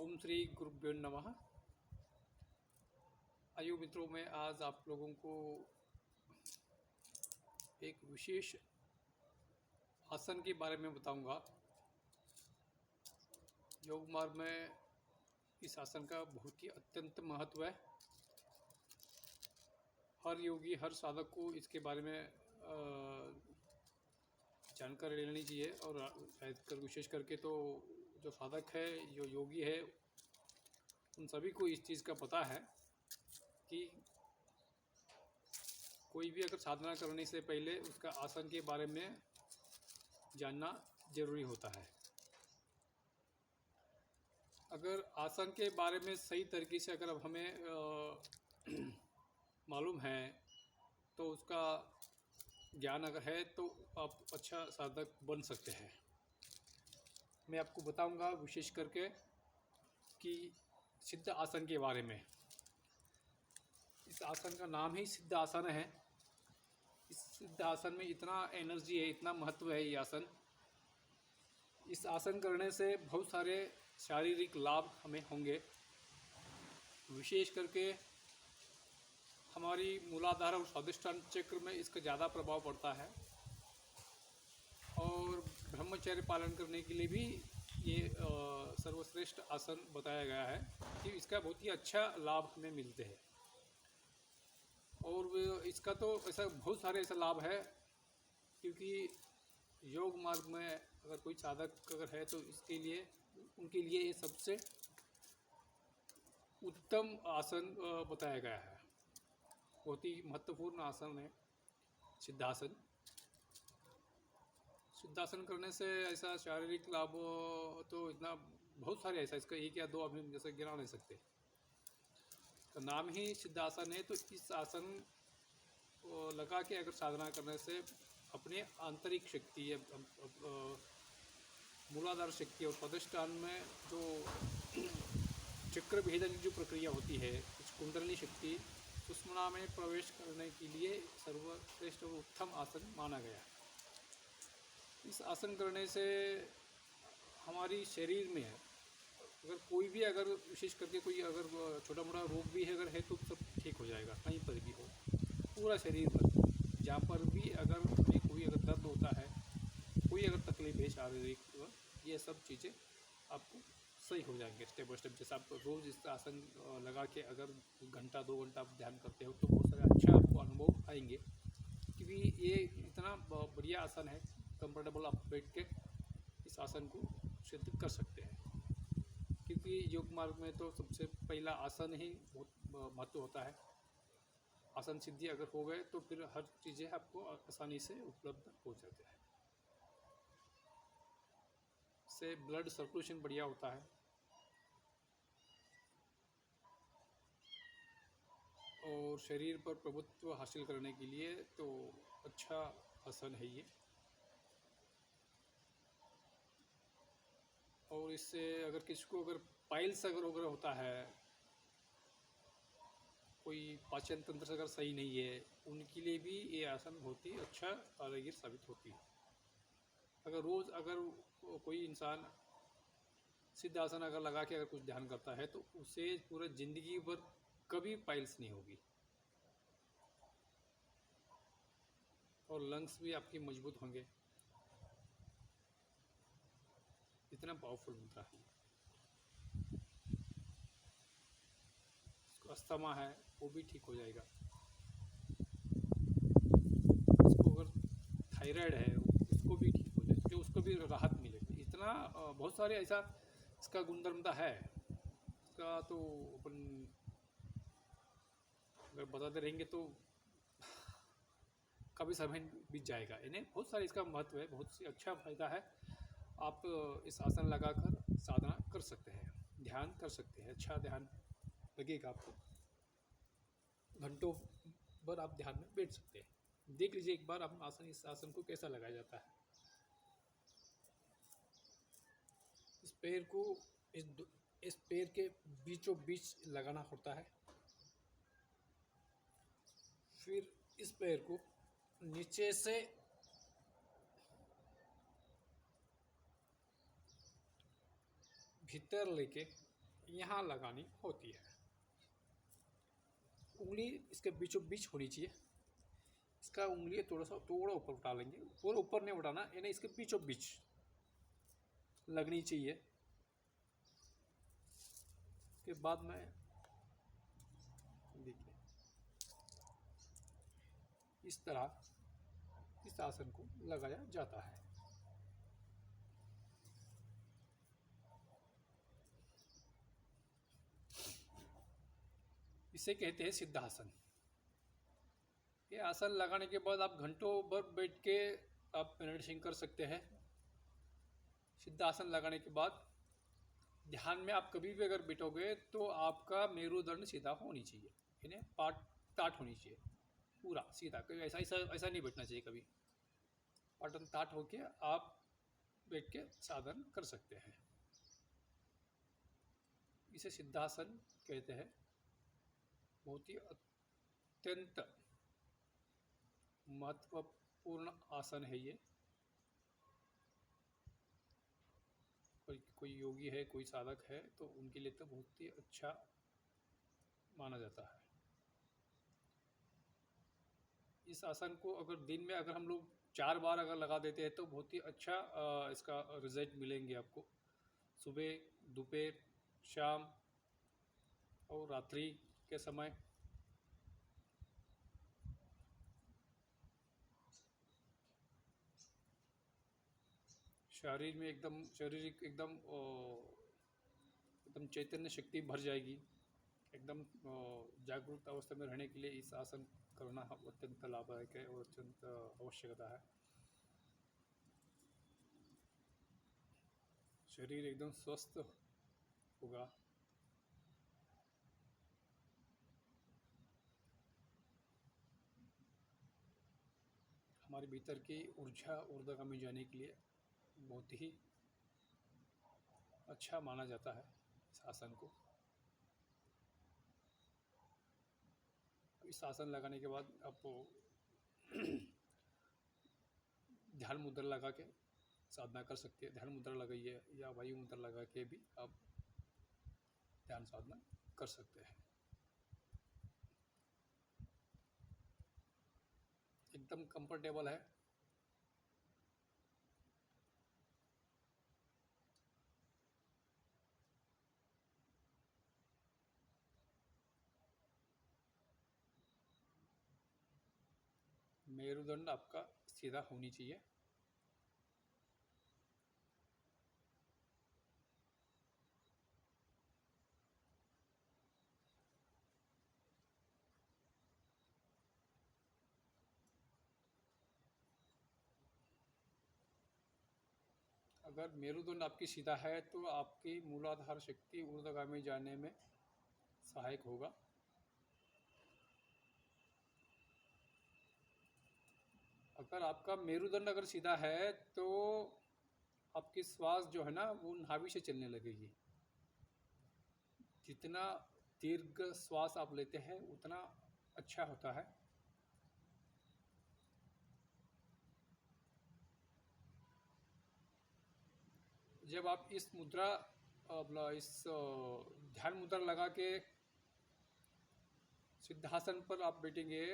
ओम श्री गुरुभ्यो नमः। आइए मित्रों, मैं आज आप लोगों को एक विशेष आसन के बारे में बताऊंगा। योग मार्ग में इस आसन का बहुत ही अत्यंत महत्व है। हर योगी, हर साधक को इसके बारे में जानकारी लेनी चाहिए। और कर विशेष करके तो जो साधक है, जो योगी है, उन सभी को इस चीज़ का पता है कि कोई भी अगर साधना करने से पहले उसका आसन के बारे में जानना जरूरी होता है। अगर आसन के बारे में सही तरीके से अगर हमें मालूम है तो उसका ज्ञान अगर है तो आप अच्छा साधक बन सकते हैं। मैं आपको बताऊंगा विशेष करके कि सिद्ध आसन के बारे में। इस आसन का नाम ही सिद्ध आसन है। इस सिद्ध आसन में इतना एनर्जी है, इतना महत्व है ये आसन। इस आसन करने से बहुत सारे शारीरिक लाभ हमें होंगे। विशेष करके हमारी मूलाधार और स्वादिष्टान चक्र में इसका ज़्यादा प्रभाव पड़ता है। और ब्रह्मचर्य पालन करने के लिए भी ये सर्वश्रेष्ठ आसन बताया गया है कि इसका बहुत ही अच्छा लाभ हमें मिलते हैं। और इसका तो ऐसा बहुत सारे ऐसा लाभ है, क्योंकि योग मार्ग में अगर कोई साधक अगर है तो इसके लिए उनके लिए ये सबसे उत्तम आसन बताया गया है। बहुत ही महत्वपूर्ण आसन है सिद्धासन। सिद्धासन करने से ऐसा शारीरिक लाभ तो इतना बहुत सारे ऐसा, इसका एक या दो अभी जैसे गिना नहीं सकते। तो नाम ही सिद्धासन है, तो इस आसन को लगा के अगर साधना करने से अपने आंतरिक शक्ति या मूलाधार शक्ति और स्वादिष्टान में जो चक्र भेदन की जो प्रक्रिया होती है, कुछ कुंडली शक्ति सुषुम्ना में प्रवेश करने के लिए सर्वश्रेष्ठ और उत्तम आसन माना गया है। इस आसन करने से हमारी शरीर में अगर कोई भी अगर विशेष करके कोई अगर छोटा मोटा रोग भी अगर है तो सब ठीक हो जाएगा। कहीं पर भी हो, पूरा शरीर पर जहाँ पर भी अगर हमें कोई अगर दर्द होता है, कोई अगर तकलीफ है शारीरिक, ये सब चीज़ें आपको सही हो जाएंगे स्टेप बाय स्टेप। जैसे आप रोज़ इस आसन लगा के अगर घंटा 2 घंटा आप ध्यान करते हो तो बहुत सारे अच्छा आपको अनुभव आएंगे। क्योंकि ये इतना बढ़िया आसन है, कंफर्टेबल आप बैठ के इस आसन को सिद्ध कर सकते हैं। क्योंकि योग मार्ग में तो सबसे पहला आसन ही बहुत महत्व होता है। आसन सिद्धि अगर हो गए तो फिर हर चीज़ें आपको आसानी से उपलब्ध हो जाते हैं। इससे ब्लड सर्कुलेशन बढ़िया होता है और शरीर पर प्रभुत्व हासिल करने के लिए तो अच्छा आसन है ये। और इससे अगर किसी को अगर पाइल्स अगर वगैरह होता है, कोई पाचन तंत्र अगर सही नहीं है, उनके लिए भी ये आसन बहुत ही अच्छा कारगर साबित होती है। अगर रोज़ अगर कोई इंसान सिद्ध आसन अगर लगा के अगर कुछ ध्यान करता है तो उसे पूरा ज़िंदगी भर कभी पाइल्स नहीं होगी और लंग्स भी आपके मजबूत होंगे। इतना पावरफुल मंत्र है। इसको अस्थमा है वो भी ठीक हो जाएगा। इसको अगर थायराइड है उसको भी ठीक हो जाएगा, उसको भी राहत मिलेगी। इतना बहुत सारे ऐसा इसका गुणधर्मता है। इसका तो अपन अगर बताते रहेंगे तो कभी समय बीत जाएगा। इन्हें बहुत सारे इसका महत्व है, बहुत सी अच्छा फायदा है। आप इस आसन लगाकर साधना कर सकते हैं, ध्यान कर सकते हैं। अच्छा ध्यान लगेगा आपको, घंटों भर आप ध्यान में बैठ सकते हैं। देख लीजिए एक बार आप आसन, इस आसन को कैसा लगाया जाता है। इस पैर को इस पैर के बीचों बीच लगाना होता है। फिर इस पैर को नीचे से भीतर लेके यहाँ लगानी होती है। उंगली इसके बीचों बीच होनी चाहिए। इसका उंगली थोड़ा ऊपर उठा लेंगे, पूरा ऊपर नहीं उठाना, यानी इसके बीचों बीच लगनी चाहिए। के बाद में देखिए इस तरह इस आसन को लगाया जाता है। इसे कहते हैं सिद्धासन। ये आसन लगाने के बाद आप घंटों भर बैठ के आप मेडिटेशन कर सकते हैं। सिद्धासन लगाने के बाद ध्यान में आप कभी भी अगर बैठोगे तो आपका मेरुदंड सीधा होनी चाहिए, यानी पाट ताट होनी चाहिए, पूरा सीधा। कभी ऐसा ऐसा ऐसा नहीं बैठना चाहिए कभी। पाटन ताट होके आप बैठ के साधन कर सकते हैं। इसे सिद्धासन कहते हैं। बहुत ही अत्यंत महत्वपूर्ण आसन है ये। कोई योगी है, कोई साधक है तो उनके लिए तो बहुत ही अच्छा माना जाता है। इस आसन को अगर दिन में अगर हम लोग 4 बार अगर लगा देते हैं तो बहुत ही अच्छा इसका रिजल्ट मिलेंगे आपको। सुबह, दोपहर, शाम और रात्रि के समय। शरीर में एकदम शारीरिक एकदम चैतन्य शक्ति भर जाएगी। एकदम जागरूक अवस्था में रहने के लिए इस आसन करना अत्यंत लाभदायक है और अत्यंत आवश्यकता है। शरीर एकदम स्वस्थ होगा। हमारे भीतर की ऊर्जा ऊर्ध्वगामी जाने के लिए बहुत ही अच्छा माना जाता है इस आसन को। इस आसन लगाने के बाद आप ध्यान मुद्रा लगा के साधना कर सकते हैं। ध्यान मुद्रा लगाइए या वायु मुद्रा लगा के भी आप ध्यान साधना कर सकते हैं। एकदम कंफर्टेबल है। मेरुदंड आपका सीधा होनी चाहिए। अगर मेरुदंड आपकी सीधा है तो आपकी मूलाधार शक्ति ऊर्ध्वगामी जाने में सहायक होगा। अगर आपका मेरुदंड अगर सीधा है तो आपकी श्वास जो है ना वो नाभि से चलने लगेगी। जितना दीर्घ श्वास आप लेते हैं उतना अच्छा होता है। जब आप इस मुद्रा इस ध्यान मुद्रा लगा के सिद्धासन पर आप बैठेंगे